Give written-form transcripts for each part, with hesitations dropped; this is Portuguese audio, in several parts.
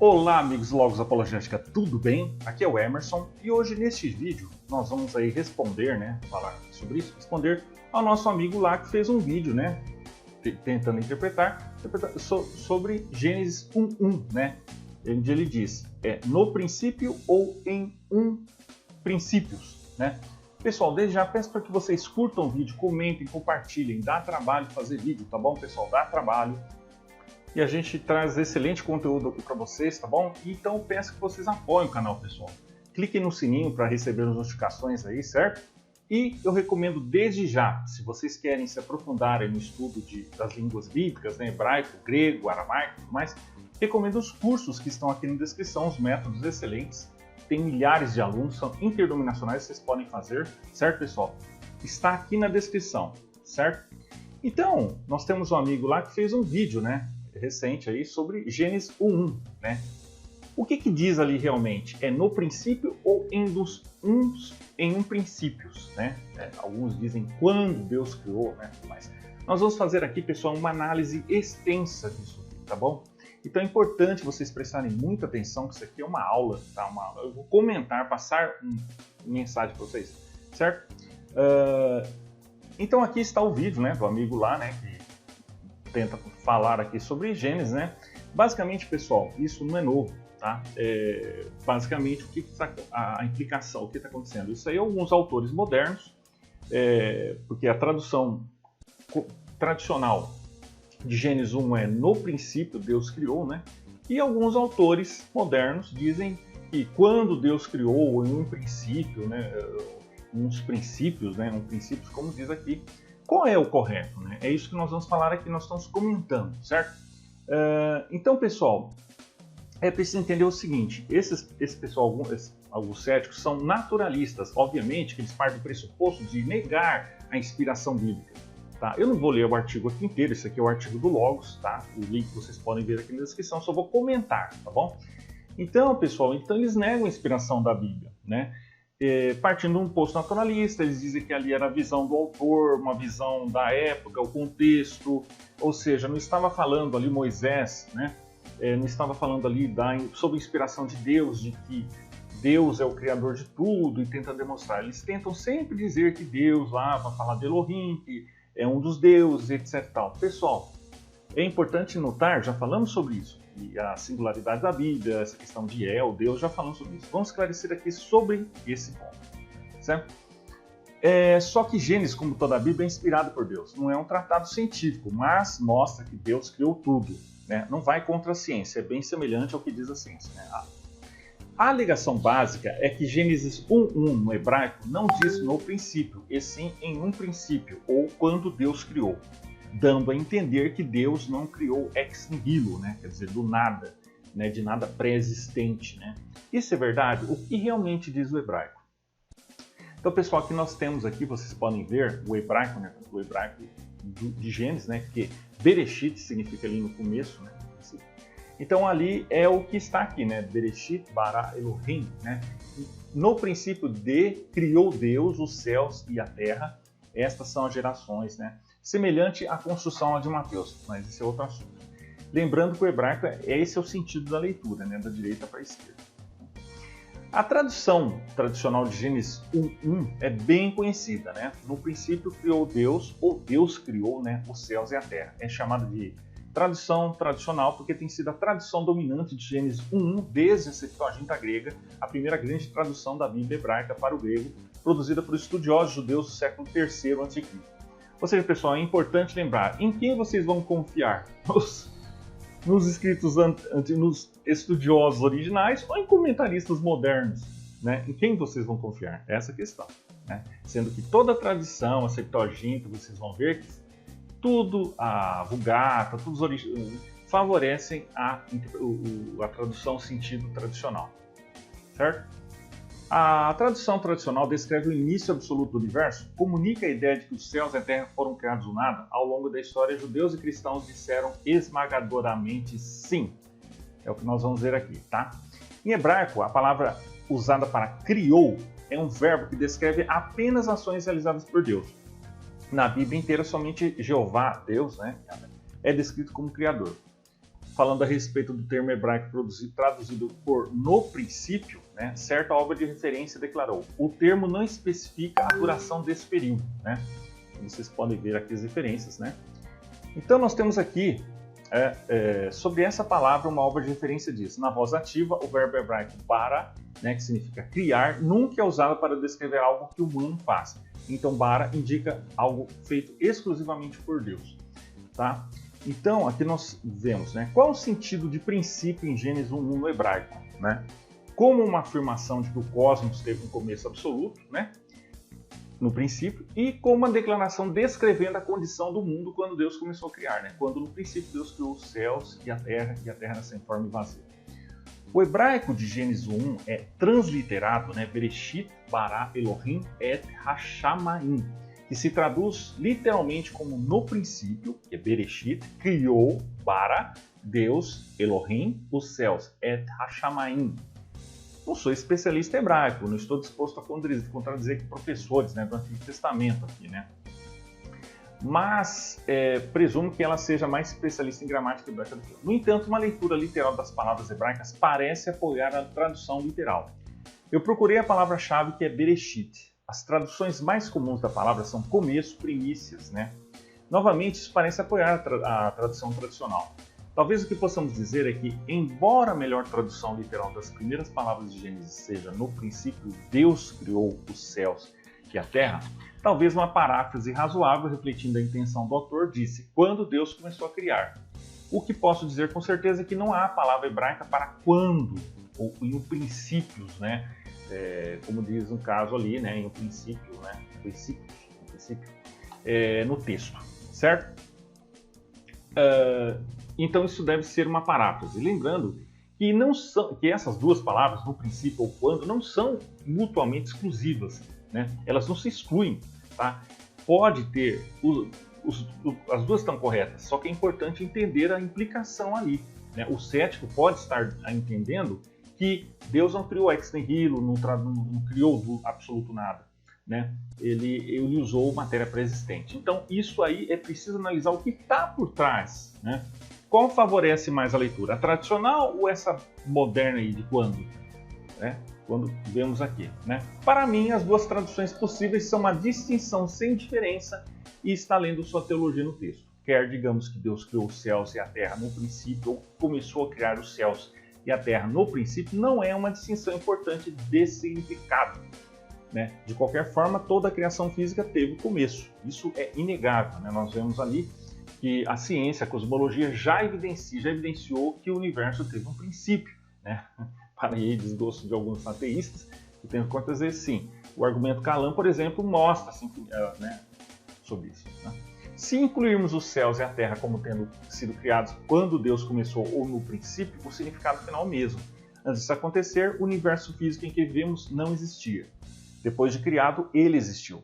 Olá amigos do Logos Apologética, tudo bem? Aqui é o Emerson e hoje neste vídeo nós vamos aí responder, falar sobre isso, responder ao nosso amigo lá que fez um vídeo, tentando interpretar sobre Gênesis 1:1, onde ele diz, no princípio ou em princípios, Pessoal, desde já peço para que vocês curtam o vídeo, comentem, compartilhem, dá trabalho fazer vídeo, tá bom, pessoal? Dá trabalho. E a gente traz excelente conteúdo aqui para vocês, tá bom? Então peço que vocês apoiem o canal, pessoal. Cliquem no sininho para receber as notificações aí, certo? E eu recomendo desde já, se vocês querem se aprofundar no estudo das línguas bíblicas, hebraico, grego, aramaico e tudo mais, recomendo os cursos que estão aqui na descrição, os métodos excelentes. Tem milhares de alunos, são interdenominacionais, vocês podem fazer, certo, pessoal? Está aqui na descrição, certo? Então, nós temos um amigo lá que fez um vídeo, recente aí sobre Gênesis 1:1, O que diz ali realmente? É no princípio ou em princípios, Alguns dizem quando Deus criou, tudo mais. Nós vamos fazer aqui, pessoal, uma análise extensa disso, tá bom? Então é importante vocês prestarem muita atenção, que isso aqui é uma aula, tá? Eu vou comentar, passar uma mensagem para vocês, certo? Então aqui está o vídeo, do amigo lá, que tenta falar aqui sobre Gênesis, Basicamente, pessoal, isso não é novo, tá? Basicamente, a implicação, o que está acontecendo? Isso aí é alguns autores modernos, porque a tradução tradicional de Gênesis 1 é no princípio Deus criou, E alguns autores modernos dizem que quando Deus criou em um princípio, uns princípios, princípios, como diz aqui, qual é o correto? É isso que nós vamos falar aqui, nós estamos comentando, certo? Então, pessoal, é preciso entender o seguinte, esse pessoal, alguns céticos, são naturalistas, obviamente que eles partem do pressuposto de negar a inspiração bíblica. Tá? Eu não vou ler o artigo aqui inteiro, esse aqui é o artigo do Logos, tá? O link vocês podem ver aqui na descrição, só vou comentar, tá bom? Então, pessoal, eles negam a inspiração da Bíblia, partindo de um posto naturalista, eles dizem que ali era a visão do autor, uma visão da época, o contexto, ou seja, não estava falando ali Moisés, não estava falando ali sobre a inspiração de Deus, de que Deus é o criador de tudo e tenta demonstrar. Eles tentam sempre dizer que Deus lá, para falar de Elohim, que é um dos deuses, etc. Tal. Pessoal, é importante notar, já falamos sobre isso, e a singularidade da Bíblia, essa questão de Deus, já falamos sobre isso. Vamos esclarecer aqui sobre esse ponto, certo? Só que Gênesis, como toda a Bíblia, é inspirado por Deus. Não é um tratado científico, mas mostra que Deus criou tudo. Não vai contra a ciência, é bem semelhante ao que diz a ciência. A alegação básica é que Gênesis 1:1 no hebraico não diz no princípio, e sim em um princípio, ou quando Deus criou, dando a entender que Deus não criou ex nihilo, quer dizer, do nada, de nada pré-existente. Isso é verdade? O que realmente diz o hebraico? Então, pessoal, aqui nós temos aqui, vocês podem ver o hebraico, o hebraico de Gênesis, que Bereshit significa ali no começo, Então ali é o que está aqui, Bereshit bara Elohim, No princípio criou Deus os céus e a terra. Estas são as gerações, Semelhante à construção de Mateus, mas esse é outro assunto. Lembrando que o hebraico esse é o sentido da leitura, da direita para a esquerda. A tradução tradicional de Gênesis 1:1 é bem conhecida, No princípio criou Deus, ou Deus criou, os céus e a terra. É chamada de tradução tradicional porque tem sido a tradução dominante de Gênesis 1:1 desde a Septuaginta grega, a primeira grande tradução da Bíblia hebraica para o grego, produzida por estudiosos judeus do século III a.C. Ou seja, pessoal, é importante lembrar, em quem vocês vão confiar? Nos escritos, nos estudiosos originais ou em comentaristas modernos? Em quem vocês vão confiar? Essa é a questão. Sendo que toda a tradição, a Septuaginta, vocês vão ver que tudo, a Vulgata, todos favorecem a tradução sentido tradicional, certo? A tradução tradicional descreve o início absoluto do universo, comunica a ideia de que os céus e a terra foram criados do nada. Ao longo da história, judeus e cristãos disseram esmagadoramente sim. É o que nós vamos ver aqui, tá? Em hebraico, a palavra usada para criou é um verbo que descreve apenas ações realizadas por Deus. Na Bíblia inteira, somente Jeová, Deus, é descrito como Criador. falando a respeito do termo hebraico traduzido por no princípio, né, certa obra de referência declarou: o termo não especifica a duração desse período, né? Vocês podem ver aqui as referências, né? Então nós temos aqui, sobre essa palavra, uma obra de referência diz: na voz ativa, o verbo hebraico bara, né, que significa criar, nunca é usado para descrever algo que o humano faz. Então bara indica algo feito exclusivamente por Deus, tá? Então aqui nós vemos, né, qual o sentido de princípio em Gênesis 1:1 no hebraico, né? Como uma afirmação de que o cosmos teve um começo absoluto, né, no princípio, e como uma declaração descrevendo a condição do mundo quando Deus começou a criar, né? Quando no princípio Deus criou os céus e a terra era sem forma e vazia. O hebraico de Gênesis 1 é transliterado, né, Bereshit bara Elohim et hashamayim, que se traduz literalmente como no princípio, que é Bereshit, criou bara Deus, Elohim, os céus, et hashamayim. Não sou especialista em hebraico, não estou disposto a contradizer professores, né, do Antigo Testamento aqui, né? Mas presumo que ela seja mais especialista em gramática hebraica do que eu. No entanto, uma leitura literal das palavras hebraicas parece apoiar a tradução literal. Eu procurei a palavra-chave que é Bereshit. As traduções mais comuns da palavra são começo, primícias, né? Novamente, isso parece apoiar a tradução tradicional. Talvez o que possamos dizer é que, embora a melhor tradução literal das primeiras palavras de Gênesis seja no princípio Deus criou os céus e a terra, talvez uma paráfrase razoável refletindo a intenção do autor disse quando Deus começou a criar. O que posso dizer com certeza é que não há palavra hebraica para quando, ou em um princípios, né? Como diz um caso ali, né? Em um princípio, né? No texto, certo? Então isso deve ser uma paráfrase. Lembrando que essas duas palavras, no princípio ou quando, não são mutuamente exclusivas, né? Elas não se excluem, tá? Pode ter, as duas estão corretas, só que é importante entender a implicação ali, né? O cético pode estar entendendo que Deus não criou ex nihilo, não criou do absoluto nada, né? Ele usou matéria pré-existente. Então isso aí é preciso analisar o que está por trás, né? Qual favorece mais a leitura? A tradicional ou essa moderna aí de quando? Né? Quando vemos aqui, né? Para mim, as duas traduções possíveis são uma distinção sem diferença e está lendo sua teologia no texto. Quer digamos que Deus criou os céus e a terra no princípio, ou começou a criar os céus e a terra no princípio, não é uma distinção importante de significado, né? De qualquer forma, toda a criação física teve começo. Isso é inegável, né? Nós vemos ali que a ciência, a cosmologia já evidenciou que o universo teve um princípio, né? Para aí desgosto de alguns ateístas, que tentam contradizer sim. O argumento Kalam, por exemplo, mostra assim, né, sobre isso, né? Se incluirmos os céus e a terra como tendo sido criados quando Deus começou ou no princípio, o significado final é o mesmo. Antes disso acontecer, o universo físico em que vivemos não existia. Depois de criado, ele existiu.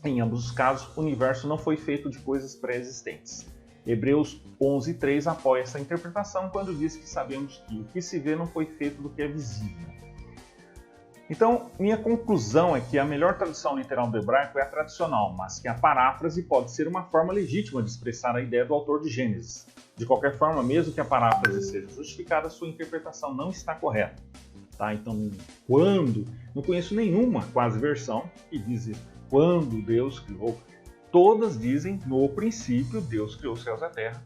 Em ambos os casos, o universo não foi feito de coisas pré-existentes. Hebreus 11:3 apoia essa interpretação quando diz que sabemos que o que se vê não foi feito do que é visível. Então, minha conclusão é que a melhor tradução literal do hebraico é a tradicional, mas que a paráfrase pode ser uma forma legítima de expressar a ideia do autor de Gênesis. De qualquer forma, mesmo que a paráfrase seja justificada, sua interpretação não está correta. Tá? Então, não conheço nenhuma quase versão que diz isso. Quando Deus criou, todas dizem no princípio Deus criou os céus e a terra,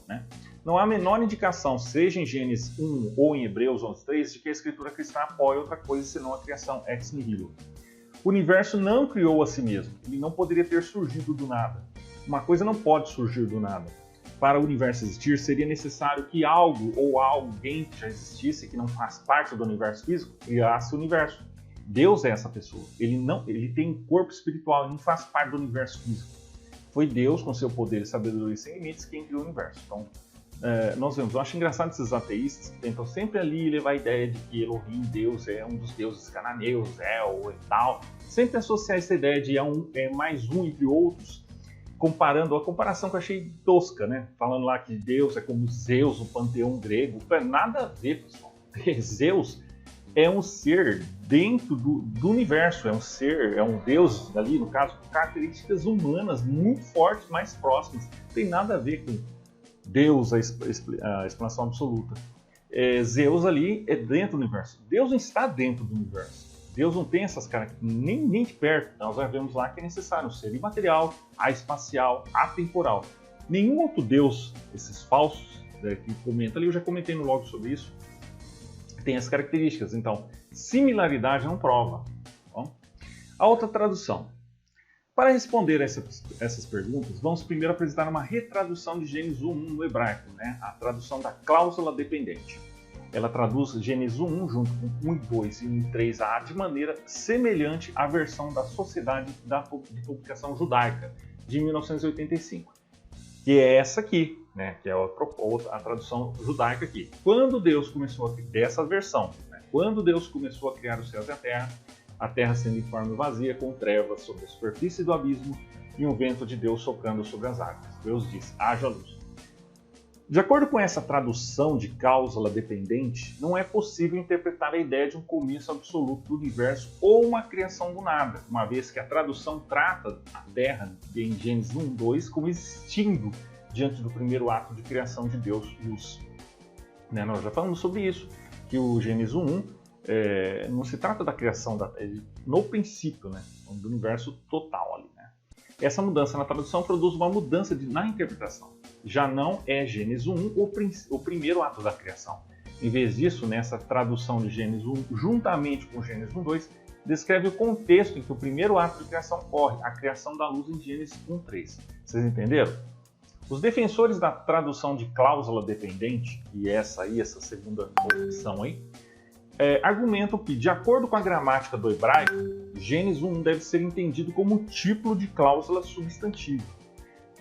né? Não há a menor indicação, seja em Gênesis 1 ou em Hebreus 11:3, de que a escritura cristã apoia outra coisa senão a criação ex nihilo. O universo não criou a si mesmo, ele não poderia ter surgido do nada. Uma coisa não pode surgir do nada. Para o universo existir, seria necessário que algo ou alguém que já existisse, que não faz parte do universo físico, criasse o universo. Deus é essa pessoa. Ele tem um corpo espiritual, ele não faz parte do universo físico. Foi Deus, com seu poder e sabedoria sem limites, quem criou o universo. Então, nós vemos, eu acho engraçado esses ateístas que tentam sempre ali levar a ideia de que Elohim, Deus, é um dos deuses cananeus, ou e tal. Sempre associar essa ideia de mais um entre outros, comparando, a comparação que eu achei tosca, né? Falando lá que Deus é como Zeus, o panteão grego. Nada a ver, pessoal. Zeus é um ser dentro do universo, é um ser, é um deus ali, no caso, com características humanas muito fortes, mais próximas. Não tem nada a ver com Deus, a explanação absoluta. Zeus ali é dentro do universo. Deus não está dentro do universo. Deus não tem essas características, nem de perto. Nós já vemos lá que é necessário um ser imaterial, espacial, atemporal. Nenhum outro Deus, esses falsos, que comenta ali, eu já comentei no blog sobre isso, tem as características. Então, similaridade não prova. Bom, a outra tradução. Para responder essas perguntas, vamos primeiro apresentar uma retradução de Gênesis 1.1 no hebraico, né? A tradução da cláusula dependente. Ela traduz Gênesis 1.1 junto com 1 e 2 e 1 e 3a de maneira semelhante à versão da Sociedade de Publicação Judaica de 1985, que é essa aqui, né? Que é a tradução judaica aqui. Quando Deus começou dessa versão, né? Quando Deus começou a criar os céus e a terra sendo informe e vazia, com trevas sobre a superfície do abismo e um vento de Deus soprando sobre as águas. Deus disse, haja luz. De acordo com essa tradução de cláusula dependente, não é possível interpretar a ideia de um começo absoluto do universo ou uma criação do nada, uma vez que a tradução trata a Terra em Gênesis 1.2 como existindo diante do primeiro ato de criação de Deus, luz. Né? Nós já falamos sobre isso, que o Gênesis 1.1 não se trata da criação no princípio, né, do universo total ali, né? Essa mudança na tradução produz uma mudança na interpretação. Já não é Gênesis 1 o primeiro ato da criação. Em vez disso, nessa tradução de Gênesis 1, juntamente com Gênesis 1.2, descreve o contexto em que o primeiro ato de criação ocorre, a criação da luz em Gênesis 1.3. Vocês entenderam? Os defensores da tradução de cláusula dependente, e essa segunda opção aí, argumentam que, de acordo com a gramática do hebraico, Gênesis 1 deve ser entendido como título de cláusula substantiva.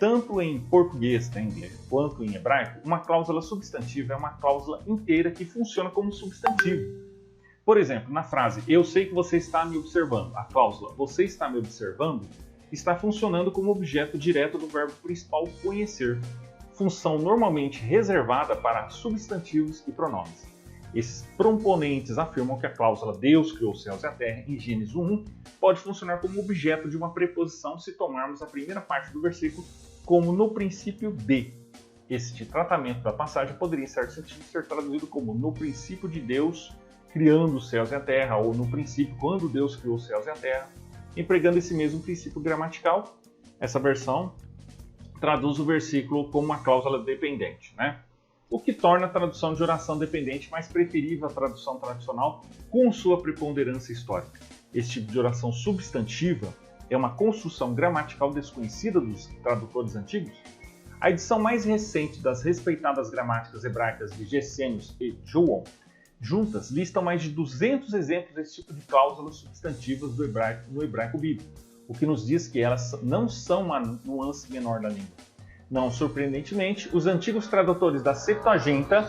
Tanto em português, em inglês, quanto em hebraico, uma cláusula substantiva é uma cláusula inteira que funciona como substantivo. Por exemplo, na frase, eu sei que você está me observando, a cláusula, você está me observando, está funcionando como objeto direto do verbo principal conhecer, função normalmente reservada para substantivos e pronomes. Esses proponentes afirmam que a cláusula Deus criou os céus e a terra em Gênesis 1 pode funcionar como objeto de uma preposição se tomarmos a primeira parte do versículo como no princípio de. Este tratamento da passagem poderia, em certo sentido, ser traduzido como no princípio de Deus criando os céus e a terra, ou no princípio quando Deus criou os céus e a terra. Empregando esse mesmo princípio gramatical, essa versão traduz o versículo como uma cláusula dependente, né? O que torna a tradução de oração dependente mais preferível à tradução tradicional com sua preponderância histórica. Esse tipo de oração substantiva é uma construção gramatical desconhecida dos tradutores antigos. A edição mais recente das respeitadas gramáticas hebraicas de Gesenius e Juon juntas listam mais de 200 exemplos desse tipo de cláusulas substantivas no hebraico bíblico, o que nos diz que elas não são uma nuance menor da língua. Não surpreendentemente, os antigos tradutores da Septuaginta,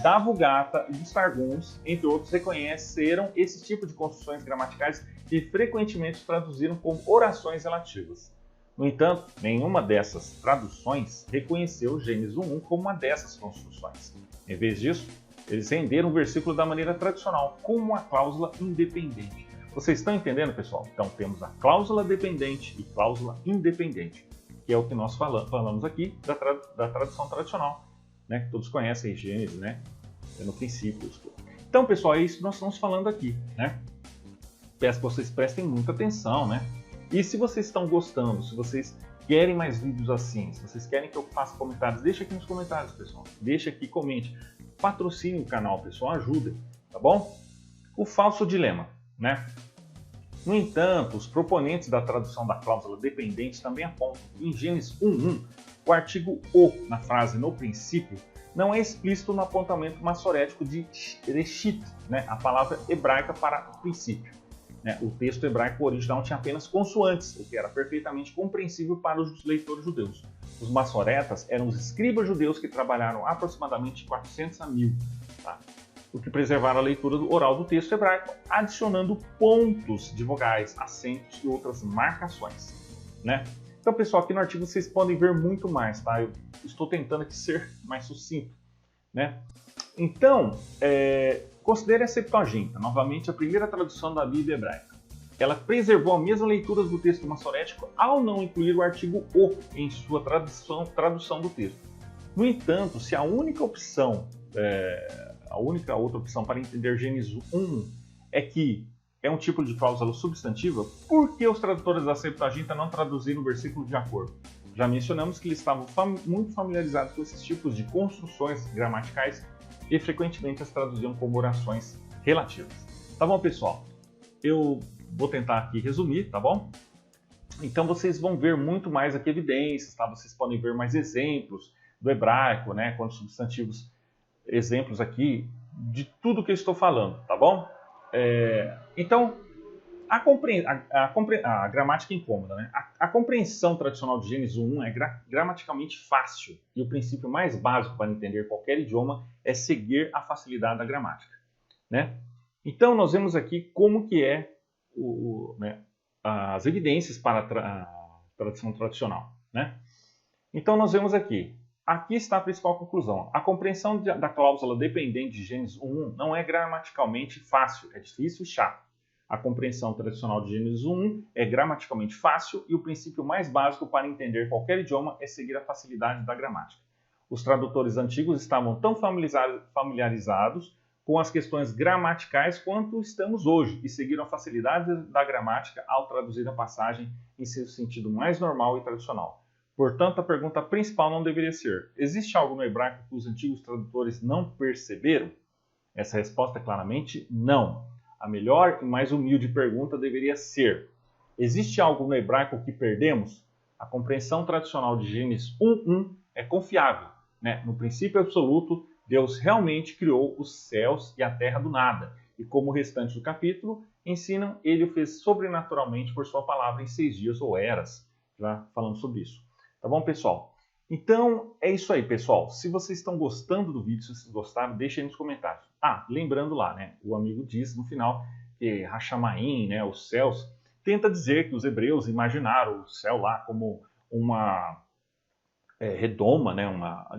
da Vulgata e dos Targums, entre outros, reconheceram esse tipo de construções gramaticais e frequentemente traduziram como orações relativas. No entanto, nenhuma dessas traduções reconheceu Gênesis 1.1 como uma dessas construções. Em vez disso, eles renderam o versículo da maneira tradicional, como uma cláusula independente. Vocês estão entendendo, pessoal? Então temos a cláusula dependente e cláusula independente, que é o que nós falamos aqui da tradução tradicional, né? Que todos conhecem, Gênesis, né? No princípio. Então, pessoal, é isso que nós estamos falando aqui, né? Peço que vocês prestem muita atenção, né? E se vocês estão gostando, se vocês querem mais vídeos assim, se vocês querem que eu faça comentários, deixa aqui nos comentários, pessoal. Deixa aqui, comente. Patrocine o canal, pessoal, ajuda, tá bom? O falso dilema, né? No entanto, os proponentes da tradução da cláusula dependente também apontam que em Gênesis 1.1, o artigo o na frase no princípio não é explícito no apontamento massorético de reshit, né? A palavra hebraica para princípio. Né? O texto hebraico original tinha apenas consoantes, o que era perfeitamente compreensível para os leitores judeus. Os massoretas eram os escribas judeus que trabalharam aproximadamente 400 a 1000, tá? O que preservaram a leitura oral do texto hebraico, adicionando pontos de vogais, acentos e outras marcações, né? Então, pessoal, aqui no artigo vocês podem ver muito mais, tá? Eu estou tentando aqui ser mais sucinto, né? Então, considere a Septuaginta, novamente a primeira tradução da Bíblia hebraica. Ela preservou a mesma leitura do texto massorético ao não incluir o artigo o em sua tradução do texto. No entanto, se a única opção, a única outra opção para entender Gênesis 1 é que é um tipo de cláusula substantiva, por que os tradutores da Septuaginta não traduziram o versículo de acordo? Já mencionamos que eles estavam muito familiarizados com esses tipos de construções gramaticais e frequentemente as traduziam como orações relativas. Tá bom, pessoal? Eu vou tentar aqui resumir, tá bom? Então vocês vão ver muito mais aqui evidências, tá? Vocês podem ver mais exemplos do hebraico, né? Quando substantivos, exemplos aqui de tudo que eu estou falando, tá bom? Então, a gramática incômoda, né? A compreensão tradicional de Gênesis 1 é gramaticamente fácil e o princípio mais básico para entender qualquer idioma é seguir a facilidade da gramática, né? Então, nós vemos aqui como que é né, as evidências para a tradução tradicional, né? Então, nós vemos aqui está a principal conclusão. A compreensão da cláusula dependente de Gênesis 1 não é gramaticalmente fácil, é difícil e chato. A compreensão tradicional de Gênesis 1 é gramaticalmente fácil e o princípio mais básico para entender qualquer idioma é seguir a facilidade da gramática. Os tradutores antigos estavam tão familiarizados com as questões gramaticais quanto estamos hoje e seguiram a facilidade da gramática ao traduzir a passagem em seu sentido mais normal e tradicional. Portanto, a pergunta principal não deveria ser: existe algo no hebraico que os antigos tradutores não perceberam? Essa resposta é claramente não. A melhor e mais humilde pergunta deveria ser: existe algo no hebraico que perdemos? A compreensão tradicional de Gênesis 1:1 é confiável, né? No princípio absoluto, Deus realmente criou os céus e a terra do nada. E como o restante do capítulo ensinam, ele o fez sobrenaturalmente por sua palavra em 6 dias ou eras. Já falando sobre isso. Tá bom, pessoal? Então, é isso aí, pessoal. Se vocês estão gostando do vídeo, se vocês gostaram, deixem aí nos comentários. Lembrando lá, né? O amigo diz no final que Hashamaim, né, os céus, tenta dizer que os hebreus imaginaram o céu lá como uma redoma, né,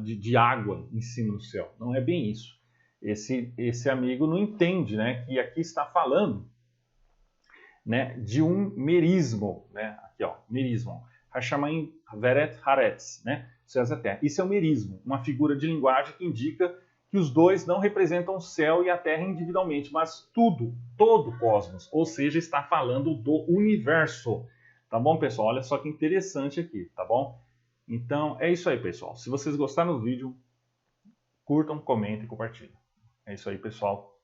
de água em cima do céu. Não é bem isso. Esse amigo não entende, né, que aqui está falando, né, de um merismo, né? Aqui, ó, merismo. Hashamaim Veret Haaretz, né? Céus e a terra. Isso é o merismo, uma figura de linguagem que indica que os dois não representam o céu e a terra individualmente, mas todo o cosmos, ou seja, está falando do universo. Tá bom, pessoal? Olha só que interessante aqui, tá bom? Então, é isso aí, pessoal. Se vocês gostaram do vídeo, curtam, comentem e compartilhem. É isso aí, pessoal.